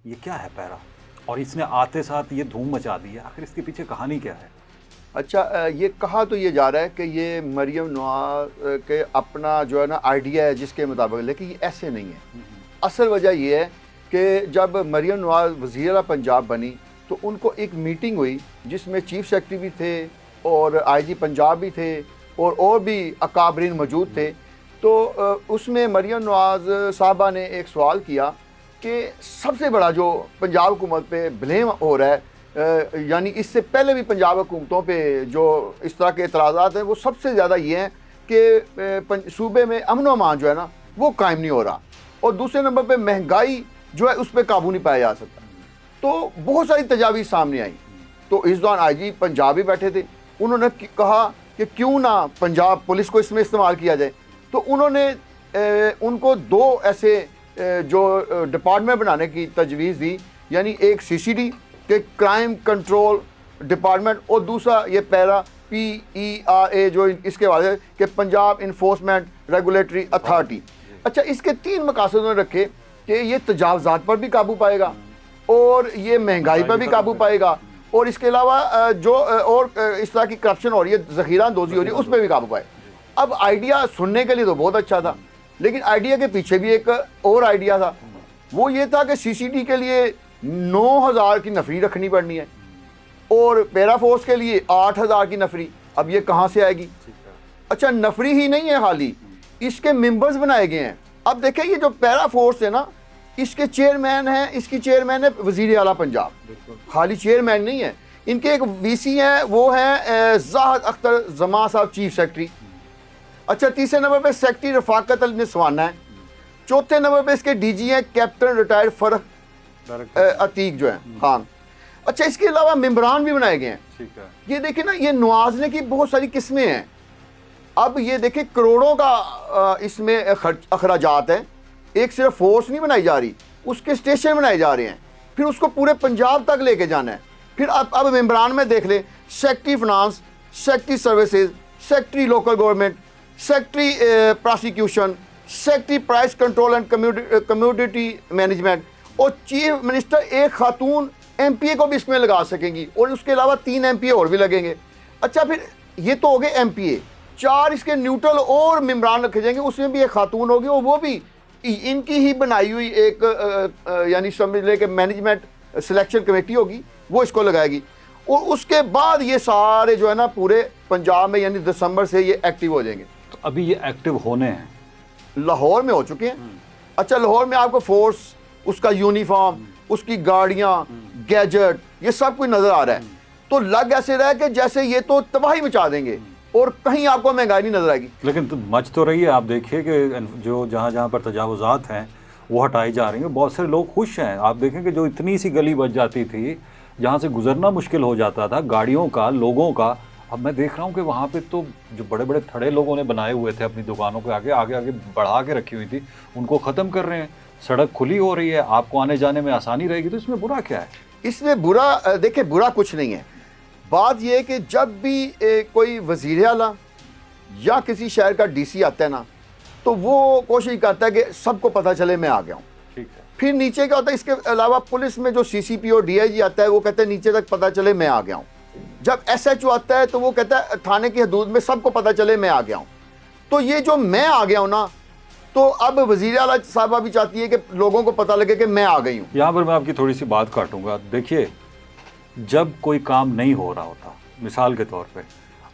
ये क्या है पैरा? और इसने आते साथ ये धूम मचा दी है, आखिर इसके पीछे कहानी क्या है? अच्छा, ये कहा तो ये जा रहा है कि ये मरियम नवाज के अपना जो है ना आइडिया है जिसके मुताबिक, लेकिन ये ऐसे नहीं है। असल वजह ये है कि जब मरियम नवाज वज़ीर आला पंजाब बनी तो उनको एक मीटिंग हुई जिसमें चीफ सेक्रेटरी भी थे और आईजी पंजाब भी थे और भी अकाबरीन मौजूद थे। तो उसमें मरियम नवाज साहबा ने एक सवाल किया कि सबसे बड़ा जो पंजाब हुकूमत पे ब्लेम हो रहा है, यानी इससे पहले भी पंजाब हुकूमतों पे जो इस तरह के एतराज़ात हैं, वो सबसे ज़्यादा ये हैं कि सूबे में अमन व अमान जो है ना वो कायम नहीं हो रहा, और दूसरे नंबर पे महंगाई जो है उस पर काबू नहीं पाया जा सकता। तो बहुत सारी तजावीज़ सामने आई। तो इस दौरान आईजी पंजाब भी बैठे थे, उन्होंने कहा कि क्यों ना पंजाब पुलिस को इसमें इस्तेमाल किया जाए। तो उन्होंने उनको दो ऐसे जो डिपार्टमेंट बनाने की तजवीज़ दी, यानी एक CCD के क्राइम कंट्रोल डिपार्टमेंट और दूसरा ये पैरा PERA जो इसके वाले है कि पंजाब इन्फोर्समेंट रेगुलेटरी अथॉरिटी। अच्छा, इसके 3 मकासद उन्होंने रखे कि ये तजावज़ात पर भी काबू पाएगा और ये महंगाई पर भी काबू पाएगा और इसके अलावा जो और इस तरह की करप्शन हो रही है, ज़ख़ीरा अंदोज़ी हो रही है, उस पर भी काबू पाए। अब आइडिया सुनने के लिए तो बहुत अच्छा था, लेकिन आइडिया के पीछे भी एक और आइडिया था। वो ये था कि CCD के लिए 9,000 की नफरी रखनी पड़नी है और पैरा फोर्स के लिए 8,000 की नफरी। अब ये कहाँ से आएगी? अच्छा, नफरी ही नहीं है, खाली इसके मेंबर्स बनाए गए हैं। अब देखें, ये जो पैरा फोर्स है ना, इसके चेयरमैन है, इसकी चेयरमैन है वज़ीर आला पंजाब, खाली चेयरमैन नहीं है। इनके एक VC हैं, वो हैं ज़ाहिद अख्तर जमा साहब, चीफ सेक्रेटरी। अच्छा, तीसरे नंबर पे सेक्रेटरी रफाकत अली निस्वाना है। चौथे नंबर पे इसके DG हैं कैप्टन रिटायर्ड फरख अतीक जो है खान। अच्छा, इसके अलावा मेम्बरान भी बनाए गए हैं। ठीक है। ये देखिए ना, ये नवाजने की बहुत सारी किस्में हैं। अब ये देखिए, करोड़ों का इसमें अखराजात है। एक सिर्फ फोर्स नहीं बनाई जा रही, उसके स्टेशन बनाए जा रहे हैं, फिर उसको पूरे पंजाब तक लेके जाना है। फिर अब मेम्बरान में देख लें, secretary finance, secretary services, secretary local government, secretary prosecution, secretary price control and community management, और चीफ मिनिस्टर एक खातून MPA को भी इसमें लगा सकेंगी और उसके अलावा 3 MPA और भी लगेंगे। अच्छा, फिर ये तो हो गए MPA, 4 इसके न्यूट्रल और मेम्बरान रखे जाएंगे, उसमें भी एक खातून होगी और वो भी इनकी ही बनाई हुई एक यानी समझ लें कि मैनेजमेंट सिलेक्शन कमेटी होगी, वो इसको लगाएगी। और उसके बाद ये सारे जो है ना पूरे पंजाब में यानी दिसंबर से ये एक्टिव हो जाएंगे। तो अभी ये एक्टिव होने हैं? लाहौर में हो चुके हैं। अच्छा, लाहौर में आपको फोर्स, उसका यूनिफॉर्म, उसकी गाड़ियाँ, गैजेट, ये सब कुछ नज़र आ रहा है। तो लग ऐसे रहा है कि जैसे ये तो तबाही मचा देंगे और कहीं आपको महंगाई नहीं नजर आएगी। लेकिन तो मच तो रही है। आप देखिए कि जो जहाँ जहाँ पर तजावुज़ात हैं वो हटाई जा रही हैं, बहुत सारे लोग खुश हैं। आप देखें कि जो इतनी सी गली बच जाती थी जहाँ से गुजरना मुश्किल हो जाता था गाड़ियों का, लोगों का, अब मैं देख रहा हूँ कि वहाँ पे तो जो बड़े बड़े थड़े लोगों ने बनाए हुए थे अपनी दुकानों के आगे आगे आगे बढ़ा के रखी हुई थी, उनको ख़त्म कर रहे हैं। सड़क खुली हो रही है, आपको आने जाने में आसानी रहेगी। तो इसमें बुरा क्या है? इसमें बुरा, देखिए, बुरा कुछ नहीं है। बात यह है कि जब भी कोई वज़ीर आला या किसी शहर का DC आता है ना, तो वो कोशिश करता है कि सबको पता चले मैं आ गया हूँ। ठीक है। फिर नीचे क्या होता है, इसके अलावा पुलिस में जो CCP और DIG आता है, वो कहते हैं नीचे तक पता चले मैं आ गया हूँ। जब SHO आता है तो वो कहता है थाने की हदूद में सबको पता चले मैं आ गया हूँ। तो ये जो मैं आ गया हूँ ना, तो अब वज़ीर आला साहबा भी चाहती है कि लोगों को पता लगे कि मैं आ गई हूँ। यहाँ पर मैं आपकी थोड़ी सी बात काटूंगा। देखिए, जब कोई काम नहीं हो रहा होता, मिसाल के तौर पे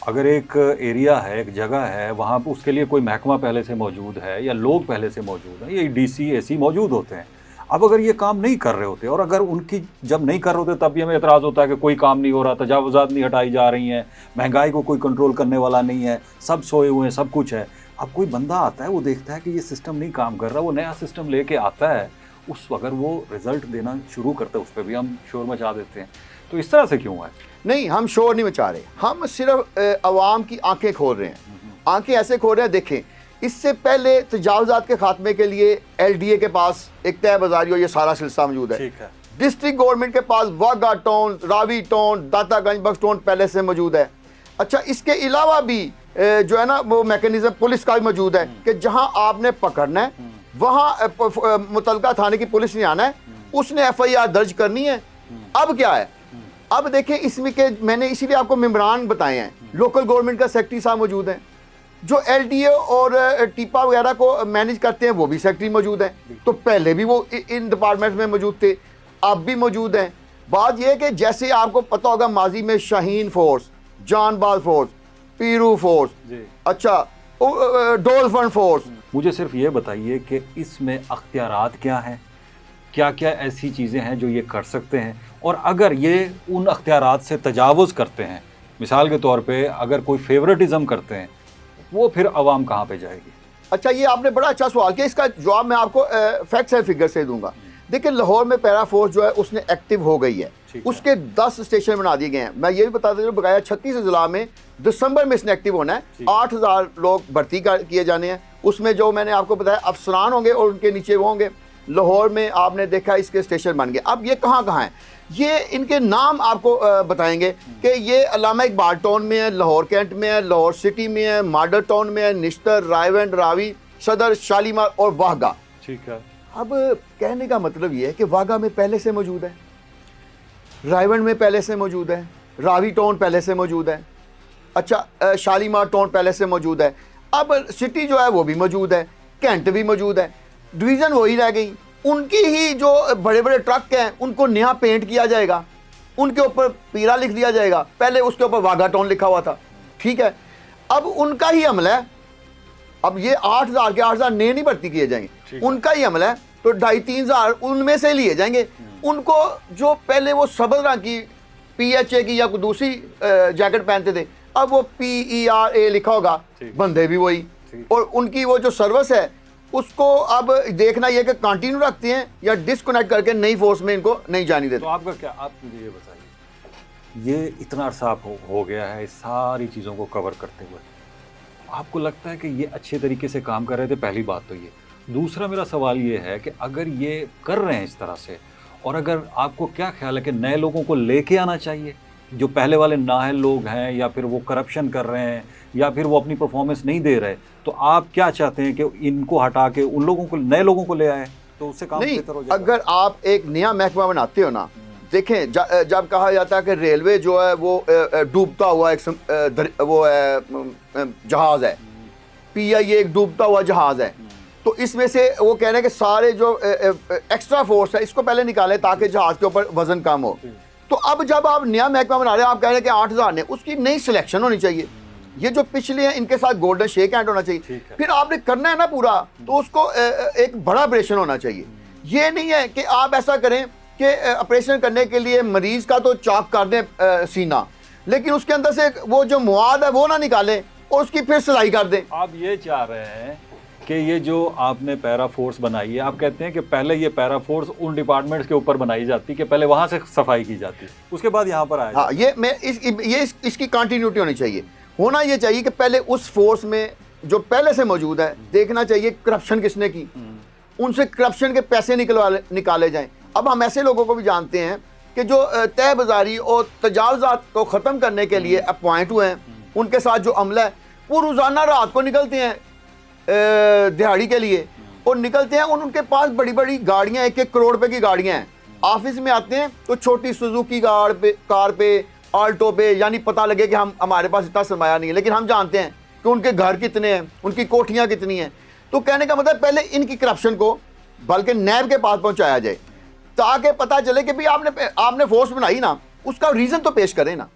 अगर एक एरिया है, एक जगह है, वहाँ पर उसके लिए कोई महकमा पहले से मौजूद है या लोग पहले से मौजूद हैं, ये DC AC मौजूद होते हैं। अब अगर ये काम नहीं कर रहे होते और अगर उनकी जब नहीं कर रहे होते तब भी हमें एतराज़ होता है कि कोई काम नहीं हो रहा, तजावुज़ात नहीं हटाई जा रही हैं, महंगाई को कोई कंट्रोल करने वाला नहीं है, सब सोए हुए हैं, सब कुछ है। अब कोई बंदा आता है, वो देखता है कि ये सिस्टम नहीं काम कर रहा, वो नया सिस्टम लेके आता है, उस अगर वो रिज़ल्ट देना शुरू करता है, उस पर भी हम शोर मचा देते हैं। तो इस तरह से क्यों है? नहीं, हम शोर नहीं मचा रहे, हम सिर्फ अवाम की आंखें खोल रहे हैं। आंखें ऐसे खोल रहे हैं, देखें, इससे पहले तजावुज़ात के खात्मे के लिए LDA के पास एक तय बाज़ारी और ये सारा सिलसिला मौजूद है। ठीक है। डिस्ट्रिक्ट गवर्नमेंट के पास वाघा टाउन, रावी टाउन, दातागंज बख्श टाउन पहले से मौजूद है। अच्छा, इसके अलावा भी जो है ना वो मैकेनिज्म पुलिस का भी मौजूद है कि जहां आपने पकड़ना है वहां मुतलका थाने की पुलिस नहीं आना है, उसने FIR दर्ज करनी है। अब क्या है, अब देखें इसमें के मैंने इसीलिए आपको मेम्बरान बताए हैं, लोकल गवर्नमेंट का सेक्रेटरी साहब मौजूद हैं, जो LDA और टीपा वगैरह को मैनेज करते हैं वो भी सेक्रेटरी मौजूद हैं। तो पहले भी वो इन डिपार्टमेंट में मौजूद थे, अब भी मौजूद हैं। बात यह है कि जैसे आपको पता होगा माजी में शाहीन फोर्स, जानबाज फोर्स, पीरू फोर्स, अच्छा डोलफन फोर्स। मुझे सिर्फ ये बताइए कि इसमें अख्तियारात क्या हैं, क्या क्या ऐसी चीज़ें हैं जो ये कर सकते हैं, और अगर ये उन अख्तियारात से तजावुज़ करते हैं, मिसाल के तौर पे अगर कोई फेवरेटिज़म करते हैं, वो फिर अवाम कहाँ पे जाएगी? अच्छा, ये आपने बड़ा अच्छा सवाल किया, इसका जवाब मैं आपको फैक्ट्स एंड फिगर से दूंगा। देखिए लाहौर में पैरा फोर्स जो है उसने एक्टिव हो गई है, उसके 10 स्टेशन बना दिए गए हैं। मैं ये भी बता देता हूँ बकाया 36 ज़िला में दिसंबर में इसने एक्टिव होना है। 8000 लोग भर्ती किए जाने हैं, उसमें जो मैंने आपको बताया अफसरान होंगे और उनके नीचे वो होंगे। लाहौर में आपने देखा इसके स्टेशन बन गए। अब ये कहाँ कहाँ हैं, ये इनके नाम आपको बताएंगे कि ये अल्लामा इकबाल टाउन में है, लाहौर कैंट में है, लाहौर सिटी में है, मॉडल टाउन में है, निश्तर, रायवंड, रावी, सदर, शालीमार और वाहगा। ठीक है। अब कहने का मतलब ये है कि वाहगा में पहले से मौजूद है, रायवंड में पहले से मौजूद है, रावी टाउन पहले से मौजूद है, अच्छा शालीमार टाउन पहले से मौजूद है। अब सिटी जो है वो भी मौजूद है, कैंट भी मौजूद है, डिवीज़न वही रह गई। उनकी ही जो बड़े बड़े ट्रक हैं उनको नया पेंट किया जाएगा, उनके ऊपर पीरा लिख दिया जाएगा, पहले उसके ऊपर वाघा टाउन लिखा हुआ था। ठीक है, अब उनका ही अमला है। अब ये 8000 के 8000 नए नहीं भर्ती किए जाएंगे, उनका ही अमला है, तो 2500-3000 उनमें से लिए जाएंगे। उनको जो पहले वो सब्ज़ रंग की PHA की या कोई दूसरी जैकेट पहनते थे, अब वो PERA लिखा होगा, बंदे भी वही, और उनकी वो जो सर्विस है उसको अब देखना यह कि कंटिन्यू रखते हैं या डिस्कनेक्ट करके नई फोर्स में इनको नहीं जाने देते। तो आपका क्या, आप मुझे ये बताइए, ये इतना अरसा हो गया है इस सारी चीज़ों को कवर करते हुए, आपको लगता है कि ये अच्छे तरीके से काम कर रहे थे? पहली बात तो ये। दूसरा मेरा सवाल ये है कि अगर ये कर रहे हैं इस तरह से, और अगर आपको क्या ख्याल है कि नए लोगों को लेके आना चाहिए, जो पहले वाले नाअहल लोग हैं, या फिर वो करप्शन कर रहे हैं, या फिर वो अपनी परफॉर्मेंस नहीं दे रहे, तो आप क्या चाहते हैं कि इनको हटा के उन लोगों को, नए लोगों को ले आए तो उससे काम बेहतर हो जाएगा? अगर आप एक नया महकमा बनाते हो ना, देखें जब कहा जाता है कि रेलवे जो है वो डूबता हुआ एक वो जहाज़ है, PIA एक डूबता हुआ जहाज़ है, तो इसमें से वो कह रहे हैं कि सारे जो एक्स्ट्रा फोर्स है इसको पहले निकालें ताकि जहाज़ के ऊपर वजन कम हो। तो अब जब आप नया महकमा बना रहे हैं, आप कह रहे हैं कि 8000 ने, उसकी नई सिलेक्शन होनी चाहिए। ये जो पिछले हैं इनके साथ गोल्डन शेक हैंड होना चाहिए। फिर आपने करना है ना पूरा, तो उसको एक बड़ा ऑपरेशन होना चाहिए। ये नहीं है कि आप ऐसा करें कि ऑपरेशन करने के लिए मरीज का तो चॉक कर दें सीना, लेकिन उसके अंदर से वो जो मुआद है वो ना निकालें और उसकी फिर सिलाई कर दें। आप ये चाह रहे हैं कि ये जो आपने पैरा फोर्स बनाई है, आप कहते हैं कि पहले ये पैरा फोर्स उन डिपार्टमेंट्स के ऊपर बनाई जाती कि पहले वहाँ से सफाई की जाती, उसके बाद यहाँ पर आया। हाँ, इसकी कंटिन्यूटी होनी चाहिए। होना ये चाहिए कि पहले उस फोर्स में जो पहले से मौजूद है देखना चाहिए करप्शन किसने की, उनसे करप्शन के पैसे निकाले जाएं। अब हम ऐसे लोगों को भी जानते हैं कि जो तय बाजारी और तजावजात को ख़त्म करने के लिए अपॉइंट हुए हैं, उनके साथ जो अमला है वो रोज़ाना रात को निकलते हैं दिहाड़ी के लिए, और निकलते हैं उनके पास बड़ी बड़ी गाड़ियाँ, 1-1 करोड़ रुपए की गाड़ियाँ हैं। ऑफिस में आते हैं तो छोटी सुजुकी कार पे, आल्टो पे, यानी पता लगे कि हमारे पास इतना सरमाया नहीं है, लेकिन हम जानते हैं कि उनके घर कितने हैं, उनकी कोठियाँ कितनी हैं। तो कहने का मतलब पहले इनकी करप्शन को बल्कि नैब के पास पहुँचाया जाए, ताकि पता चले कि भाई आपने फोर्स बनाई ना, उसका रीज़न तो पेश करें ना।